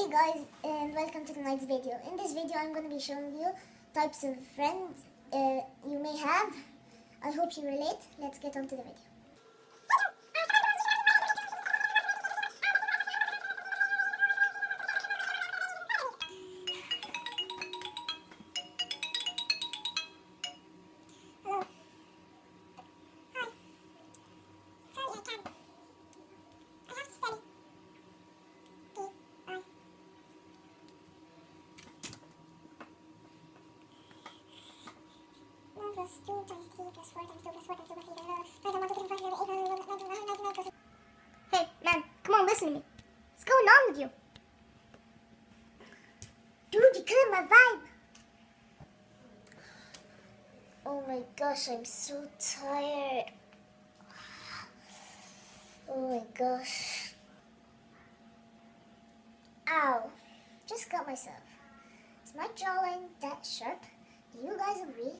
Hey guys, and welcome to tonight's video. In this video I'm going to be showing you types of friends you may have. I hope you relate. Let's get on to the video. Hey man, come on, listen to me. What's going on with you? Dude, you're killing my vibe. Oh my gosh, I'm so tired. Oh my gosh. Ow. Just got myself. Is my jawline that sharp? Do you guys agree?